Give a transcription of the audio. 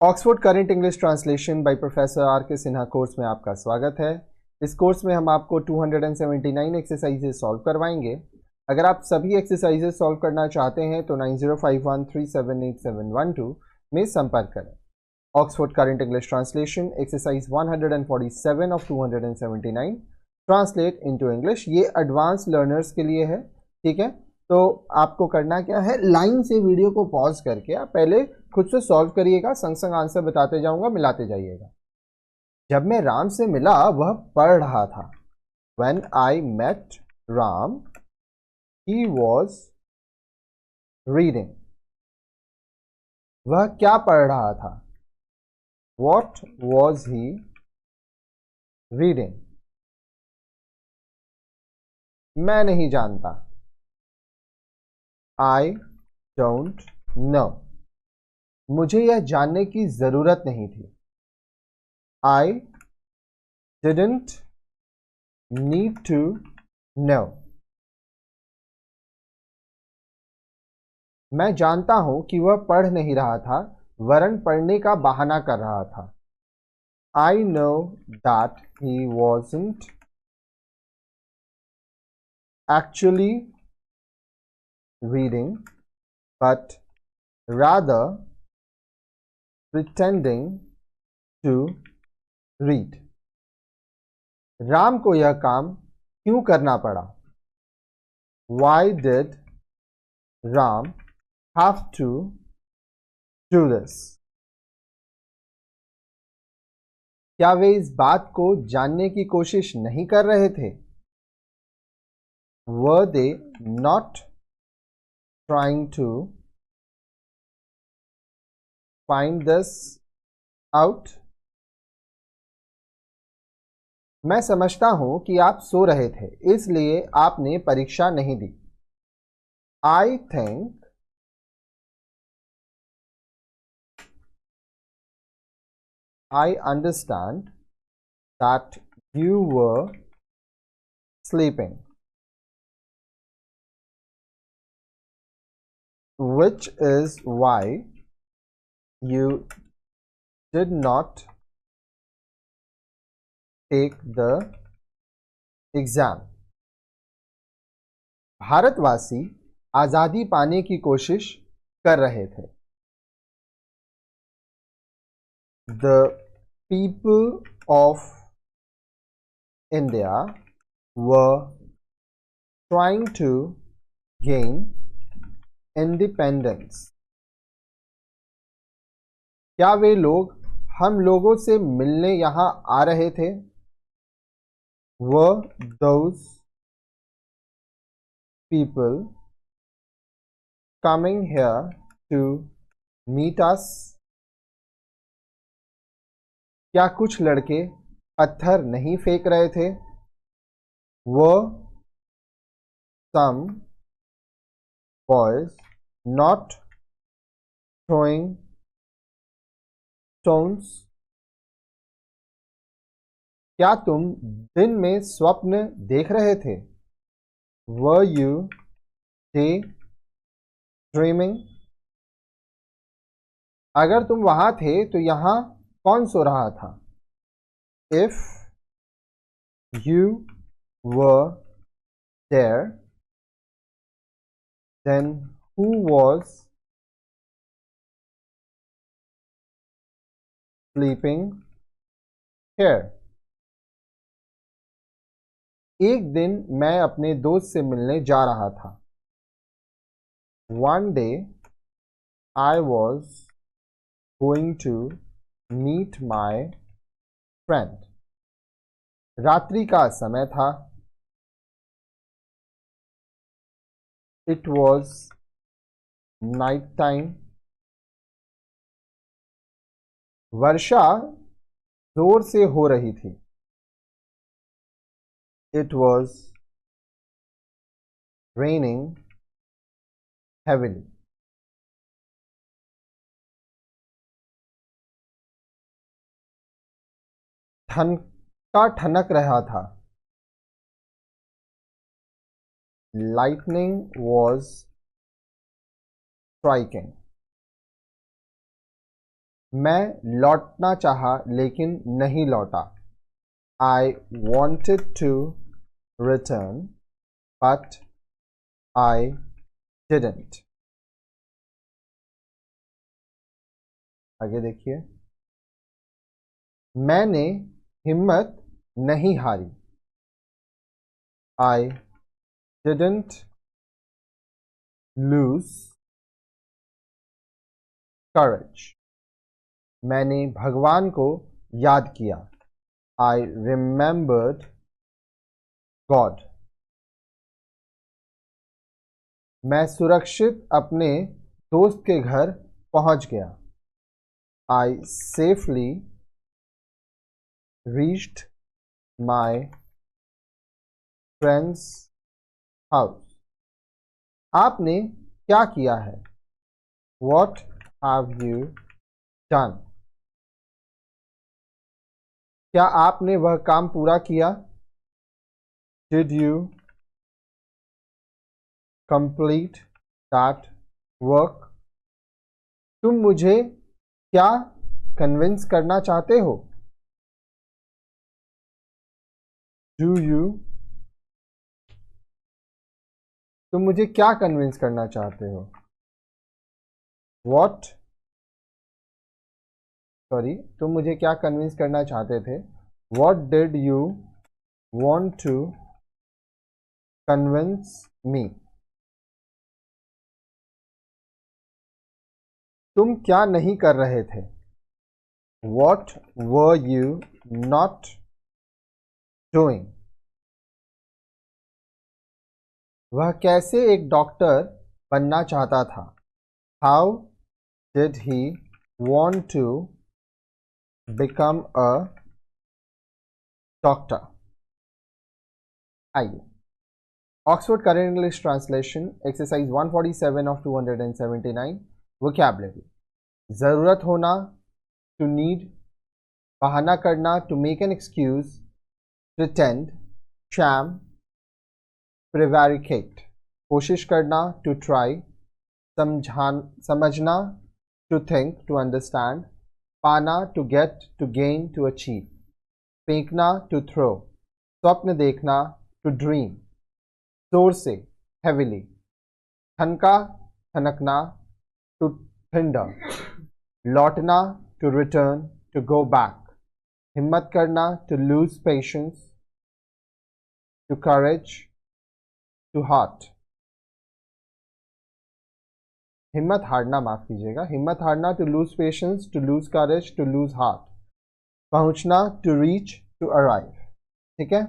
Oxford current English translation by professor are के Sinha course में आपका स्वागत है। इस कोर्स में हम आपको 279 एक्सरसाइजेस सॉल्व करवाएंगे। अगर आप सभी एक्सरसाइजेस सॉल्व करना चाहते हैं तो 9051378712 में संपर्क करें। Oxford current English translation exercise 147 of 279 translate into English, ये एडवांस लर्नर्स के लिए है। ठीक है, तो आपको करना क्या है, लाइन से वीडियो को पॉज करके आप पहले खुद से सॉल्व करिएगा, संग संग आंसर बताते जाऊंगा, मिलाते जाइएगा। जब मैं राम से मिला वह पढ़ रहा था। When I met Ram, he was reading. वह क्या पढ़ रहा था? What was he reading? मैं नहीं जानता। I don't know. मुझे यह जानने की जरूरत नहीं थी। I didn't need to know. मैं जानता हूं कि वह पढ़ नहीं रहा था, वरन पढ़ने का बहाना कर रहा था। I know that he wasn't actually reading, but rather pretending to read. Ram को यह काम क्यों करना पड़ा? Why did Ram have to do this? क्या वे इस बात को जानने की कोशिश नहीं कर रहे थे? Were they not trying to find this out? मैं समझता हूं कि आप सो रहे थे, इसलिए आपने परीक्षा नहीं दी। I think I understand that you were sleeping, which is why you did not take the exam. भारतवासी आजादी पाने की कोशिश कर रहे थे। The people of India were trying to gain independence. क्या वे लोग हम लोगों से मिलने यहां आ रहे थे? Were those people coming here to meet us? क्या कुछ लड़के पत्थर नहीं फेंक रहे थे? Were some boys not throwing stones? क्या तुम दिन में स्वप्न देख रहे थे? Were you daydreaming? अगर तुम वहां थे तो यहां कौन सो रहा था? If you were there, then who was sleeping here? एक दिन मैं अपने दोस्त से मिलने जा रहा था। One day I was going to meet my friend. रात्रि का समय था। It was night time. वर्षा जोर से हो रही थी। It was raining heavily. ठनका ठनक रहा था। Lightning was striking. मैं लौटना चाहा लेकिन नहीं लौटा। I wanted to return but I didn't। आगे देखिए, मैंने हिम्मत नहीं हारी। I didn't lose courage। मैंने भगवान को याद किया। I remembered God। मैं सुरक्षित अपने दोस्त के घर पहुंच गया। I safely reached my friend's house। आपने क्या किया है? What have you done? क्या आपने वह काम पूरा किया? Did you complete that work? तुम मुझे क्या कन्विंस करना चाहते हो? Do you? तुम मुझे क्या कन्विंस करना चाहते हो? What? सॉरी, तुम मुझे क्या कन्विंस करना चाहते थे? What did you want to convince me? तुम क्या नहीं कर रहे थे? What were you not doing? वह कैसे एक डॉक्टर बनना चाहता था? How did he want to become a doctor? आइए, Oxford current English translation exercise 147 of 279। Vocabulary, ज़रूरत होना, टू नीड, बहाना करना, to make an excuse, pretend, sham, prevaricate, कोशिश करना, टू ट्राई, समझना, टू थिंक, टू अंडरस्टैंड, पाना, to get, to gain, to achieve, फेंकना, टू थ्रो, स्वप्न देखना, टू ड्रीम, जोर से, हेविली, ठनका, ठनकना, टू थिंडर, लौटना, to return, to go back, हिम्मत करना, to lose patience, to courage, to heart, हिम्मत हारना, माफ कीजिएगा, हिम्मत हारना, to lose patience, to lose courage, to lose heart, पहुंचना, टू रीच, टू अराइव। ठीक है,